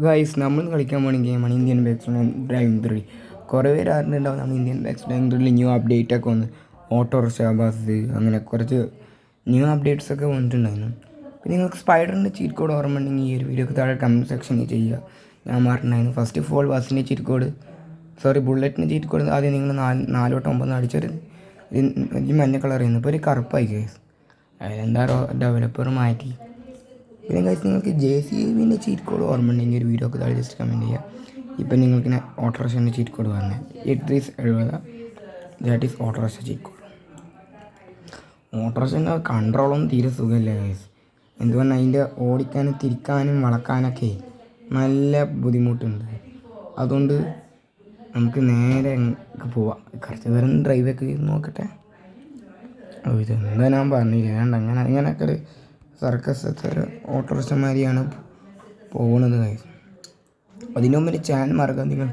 Guys നമ്മൾ കളിക്കാൻ പോണ ഗെയിമാണ് ഇന്ത്യൻ ബാക്സ് ഡ്രൈവിംഗ് ത്രീ. കുറേ പേര് അറിഞ്ഞിട്ടുണ്ടാവും നമ്മൾ ഇന്ത്യൻ ബാക്സ് ഡ്രൈവിംഗ് ത്രീയിൽ ന്യൂ അപ്ഡേറ്റ് ഒക്കെ വന്ന് ഓട്ടോറിക്ഷ ബസ് അങ്ങനെ കുറച്ച് ന്യൂ അപ്ഡേറ്റ്സ് ഒക്കെ വന്നിട്ടുണ്ടായിരുന്നു. പിന്നെ നിങ്ങൾക്ക് സ്പൈഡറിൻ്റെ ചീറ്റ് കോഡ് ഓർമ്മ ഉണ്ടെങ്കിൽ ഈ ഒരു വീഡിയോക്ക് താഴെ കമൻറ്റ് സെക്ഷനിൽ ചെയ്യുക. ഞാൻ പറഞ്ഞിട്ടുണ്ടായിരുന്നു ഫസ്റ്റ് ഓഫ് ഓൾ ബസ്സിൻ്റെ ചീറ്റ് കോഡ് ബുള്ളറ്റിൻ്റെ ചീറ്റ് കോഡ് ആദ്യം നിങ്ങൾ 4-9 അടിച്ചൊരു ഈ മഞ്ഞ കളർ ചെയ്യുന്നു. ഇപ്പോൾ ഒരു കറുപ്പായി ഗൈസ്. അതിലെന്താ ഡെവലപ്പർ മാറ്റി. പിന്നെ ഗൈസ് നിങ്ങൾക്ക് JCBൻ്റെ ചീറ്റ് കോഡ് ഓർമ്മ ഉണ്ടെങ്കിൽ ഒരു വീഡിയോക്ക് താഴെ ജസ്റ്റ് കമൻറ്റ് ചെയ്യുക. ഇപ്പം നിങ്ങൾക്കിങ്ങനെ ഓട്ടോറിക്ഷൻ്റെ ചീറ്റ് കോഡ് പറഞ്ഞത് 8370 that is autorickshaw cheat code. ഓട്ടോറിക്ഷൻ്റെ കൺട്രോളൊന്നും തീരെ സുഖമില്ല ഗൈസ്. എന്തുകൊണ്ടാണ് അതിൻ്റെ ഓടിക്കാനും തിരിക്കാനും വളക്കാനൊക്കെ നല്ല ബുദ്ധിമുട്ടുണ്ട്. അതുകൊണ്ട് നമുക്ക് നേരെ പോവാം. കുറച്ച് പേരും ഡ്രൈവൊക്കെ ചെയ്ത് നോക്കട്ടെ. ഇതെന്താ ഞാൻ പറഞ്ഞില്ല അങ്ങനെയൊക്കെ ഒരു സർക്കസത്തെ ഓട്ടോറിക്ഷമാരിയാണ് പോകുന്നത് ഗൈസ്. അതിന് മുമ്പ് ചാനൽ മറക്കുക, നിങ്ങൾ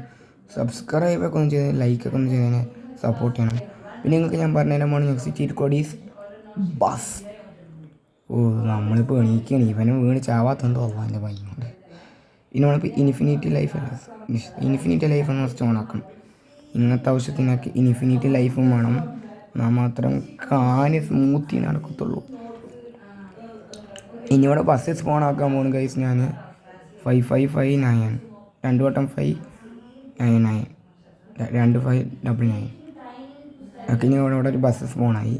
സബ്സ്ക്രൈബൊക്കെ ഒന്ന് ചെയ്ത് ലൈക്കൊക്കെ ഒന്ന് ചെയ്തതിനെ സപ്പോർട്ട് ചെയ്യണം. പിന്നെ നിങ്ങൾക്ക് ഞാൻ പറഞ്ഞുതരാൻ പോകുന്ന next cheat code is bus. നമ്മളിപ്പോൾ എണീക്കുകയാണ്, ഇവനും വീണ് ചാവാത്തന്തോ എൻ്റെ പയ്യുണ്ട്. ഇനി നമ്മളിപ്പോൾ ഇൻഫിനിറ്റി ലൈഫ് എന്ന് ഫസ്റ്റ് ഓണാക്കണം. ഇങ്ങനത്തെ ആവശ്യത്തിനൊക്കെ ഇൻഫിനിറ്റി ലൈഫും വേണം. എന്നാൽ മാത്രം കാന് സ്മൂത്തി നടക്കത്തുള്ളൂ. ഇനി ഇവിടെ ബസ് സ്പോൺ ആക്കാൻ പോകുന്നു ഗൈസ്. ഞാൻ 5559 2 വട്ടം 599 2 599 ഒക്കെ ഇനി ഇവിടെ ഒരു ബസ് സ്പോണായി.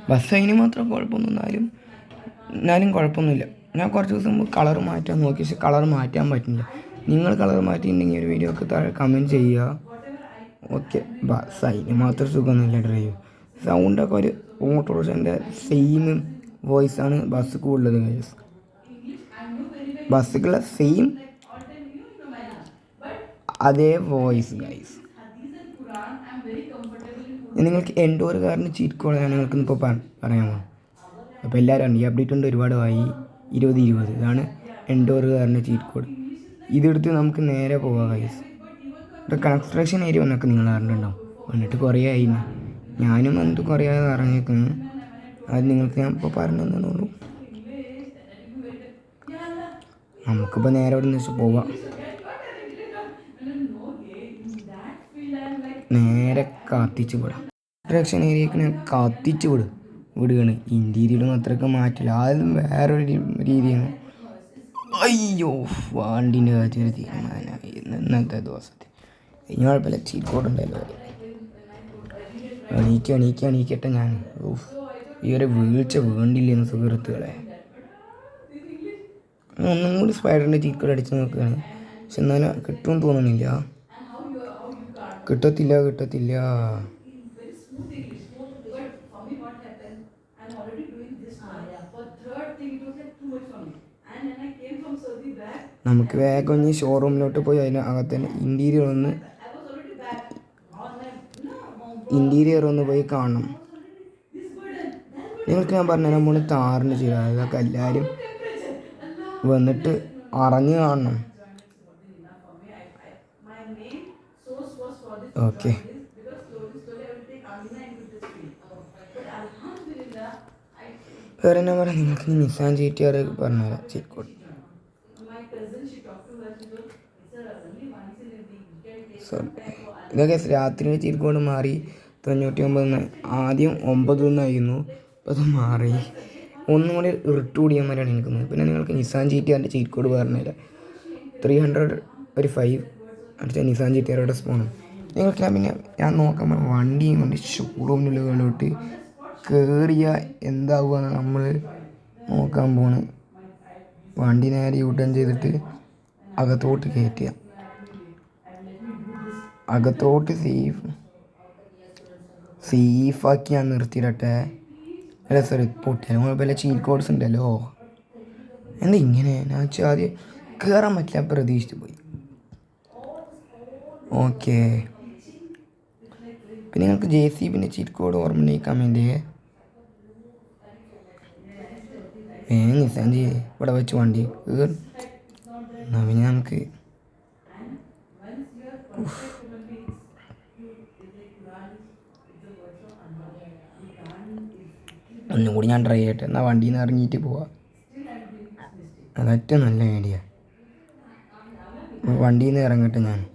ബസ് അതിന് മാത്രം എന്നാലും കുഴപ്പമൊന്നുമില്ല. ഞാൻ കുറച്ച് ദിവസം മുമ്പ് കളർ മാറ്റാൻ നോക്കി, പക്ഷെ കളർ മാറ്റാൻ പറ്റുന്നില്ല. നിങ്ങൾ കളർ മാറ്റിയിട്ടുണ്ടെങ്കിൽ ഒരു വീഡിയോ ഒക്കെ താഴെ കമൻറ്റ് ചെയ്യുക. ഓക്കെ, ബസ് അതിന് മാത്രം സുഖമൊന്നുമില്ല. ഡ്രൈവ് സൗണ്ടൊക്കെ ഒരു ഓട്ടോറിക്ഷൻ്റെ സെയിം വോയിസാണ് ബസ്സൊക്കെ ഉള്ളത് ഗൈസ്. ബസ്സുകളുടെ സെയിം അതേ വോയിസ് ഗൈസ്. നിങ്ങൾക്ക് എൻഡോറുകാരന് ചീറ്റ് കോഡ് നിങ്ങൾക്ക് ഇപ്പോൾ പറയാമോ? അപ്പോൾ എല്ലാവരും ഉണ്ട്. ഈ അപ്ഡേറ്റ് കൊണ്ട് ഒരുപാടായി. 2020 ഇതാണ് എൻഡോറുകാരൻ്റെ ചീറ്റ് കോഡ്. ഇതെടുത്ത് നമുക്ക് നേരെ പോകാം ഗൈസ്. ഇവിടെ കൺസ്ട്രക്ഷൻ ഏരിയ വന്നൊക്കെ നിങ്ങൾ അറിഞ്ഞിട്ടുണ്ടാവും. വന്നിട്ട് കുറേ ആയി. ഞാനും കുറേ അറിഞ്ഞേക്കുന്നു. അത് നിങ്ങൾക്ക് ഞാൻ ഇപ്പോൾ പറഞ്ഞു തന്നുള്ളൂ. നമുക്കിപ്പോൾ നേരെ അവിടെ നിന്ന് പോവാം. നേരെ കത്തിച്ച് വിടാം. കൺസ്ട്രക്ഷൻ ഏരിയക്ക് കത്തിച്ച് വിടുകയാണ്. ഇൻറ്റീരിയറും അത്രയൊക്കെ മാറ്റില്ല. ആദ്യം വേറൊരു രീതിയാണ്. അയ്യോ, വണ്ടിൻ്റെ കാര്യത്തിൽ തീരുമാനമായി ഇന്നത്തെ ദിവസത്തിൽ. ഇനി കുഴപ്പമില്ല, ചീറ്റ് കോഡ് ഉണ്ടല്ലോ. എണീക്കട്ടെ ഞാൻ. ഈ ഒരു വീഴ്ച വേണ്ടില്ലെന്ന് സുഹൃത്തുക്കളെ. ഒന്നും കൂടി സ്പൈഡറിൻ്റെ ചീറ്റ് കോഡ് അടിച്ച് നോക്കുകയാണ്. പക്ഷെ എന്നാലും കിട്ടുമെന്ന് തോന്നണില്ല. കിട്ടത്തില്ല. നമുക്ക് വേഗം ഇനി ഷോറൂമിലോട്ട് പോയി അതിന് അകത്തന്നെ ഇൻറ്റീരിയർ ഒന്ന് പോയി കാണണം. നിങ്ങൾക്ക് ഞാൻ പറഞ്ഞുതരാൻ പോകുന്നത് താറിന് ചെയ്യാം. അതൊക്കെ എല്ലാവരും വന്നിട്ട് അറിഞ്ഞ് കാണണം. ഓക്കെ, വേറെ എന്നാ പറയാം, നിങ്ങൾക്ക് നിസാൻ GTR പറഞ്ഞുതരാം ചീറ്റ് കോഡ്. ഇതൊക്കെ രാത്രിയുടെ ചീറ്റ് കോഡ് മാറി. 99 ആദ്യം 9 എന്നായിരുന്നു. അപ്പോൾ അത് മാറി. ഒന്നും കൂടി റിട്ട് കൂടിയന്മാരാണ് എനിക്കുന്നത്. പിന്നെ നിങ്ങൾക്ക് നിസാൻ GTRൻ്റെ ചീറ്റ് കോഡ് പറഞ്ഞുതരാം. 300 ഒരു 5 അടിച്ച നിസാൻ GTRയുടെ സ്പോണും. നിങ്ങൾക്ക് ഞാൻ നോക്കാൻ വണ്ടിയും കൊണ്ട് ഷോറൂമിനുള്ളിലോട്ട് കയറിയ എന്താവുകയെന്ന് നമ്മൾ നോക്കാൻ പോണ്. വണ്ടി നേരെ യൂട്ടേൺ ചെയ്തിട്ട് അകത്തോട്ട് കയറ്റുക. അകത്തോട്ട് സേഫാക്കി ഞാൻ നിർത്തിയിടട്ടെ. അല്ല സോറി, പൊട്ടിയാലും കുഴപ്പമില്ല. ചീറ്റ് കോഡ്സ് ഉണ്ടല്ലോ. എന്താ ഇങ്ങനെ? ഞാൻ വെച്ചാൽ ആദ്യം കയറാൻ പറ്റില്ല, പ്രതീക്ഷിച്ച് പോയി. ഓക്കെ, പിന്നെ നിങ്ങൾക്ക് JCBൻ്റെ ചീറ്റ് കോഡ് ഓർമ്മ ഉണ്ടെങ്കിൽ കമൻറ്റ് ചെയ്യേ. നിസാൻ ഇവിടെ വെച്ച് വണ്ടി എന്നാൽ പിന്നെ നമുക്ക് ഒന്നും കൂടി ഞാൻ ട്രൈ ചെയ്യട്ടെ. എന്നാൽ വണ്ടിയിൽ നിന്ന് ഇറങ്ങിയിട്ട് പോവാം. അതേറ്റവും നല്ല ഐഡിയ. വണ്ടിയിൽ നിന്ന് ഇറങ്ങട്ടെ ഞാൻ.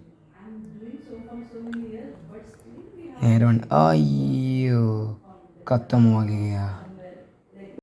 നേരെ വണ്ടി. അയ്യോ, ഖത്തം ഹോ ഗയാ.